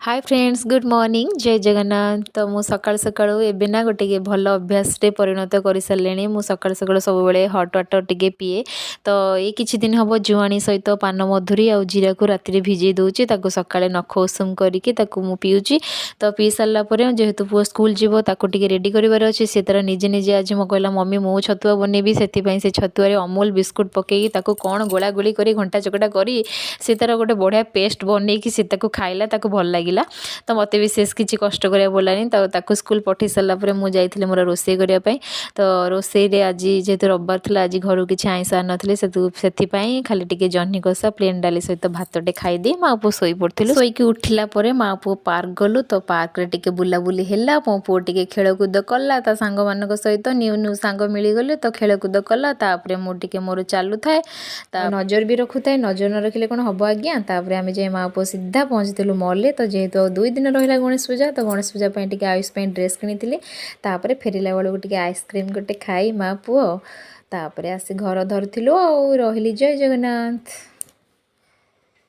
Hi friends good morning जय जगन्नाथ। तो मु सकाल सकाळू एबे ना गोटे भल अभ्यास रे परिणत कर सारे। मु सकाल सकाळू सब बेले हट वाटर टिके पीए। तो ये किछि दिन हम जुआणी सहित पान मधुरी आ जीरा को राति भिजे दूची सकाळे नख उषुम करके मु पीऊँगी। तो पी सारा पर जेहेतु पुओ स्कूल जीव ताको टिके रेडी करिवार अछि से तार निजे निजे आज मो कहला मम्मी मो छतुआ बनेबी से छतुआ अमूल बिस्कुट पकेई ताको कौन गोला गोली करी घंटा चकटा करी से तार गोटे बढ़िया पेस्ट बनईकी से ताको खाइला ताको भल लागिला। तो मत विशेष किसी कष्ट करा पड़ानी। तो स्कूल पठे सारापर मुझे मोर रोसे करने। तो रोसे आज जेहेतु रविवार था आज घर किसी आईंष आन से खाली टिके जह्नी कषा प्लेन डाली सहित भातटे खाईदी माँ पु शोई पड़ू। शोक उठला माँ पु पार्क गलु। तो पार्क रे टिके बुलाबुली है मो पु टिके खेलकूद कला ता सांग मान सहित न्यू न्यू सांग मिलगले। तो खेलकूद कला मुझे मोर चलू थाए नजर भी रखु थाए। नजर न रखिले कौन हम आज्ञा। आम जाए माँ पु सीधा पहुँचलु मॉल। तो जेहेतु 2 दिन रहा गणेश पूजा तो गणेश पूजा टिके आयुष ड्रेस किनी फेरला बेलू टिके आइसक्रीम गोटे खाई माँ पुओ तापर आसी घर धरथिलु आ रहिली। जय जगन्नाथ।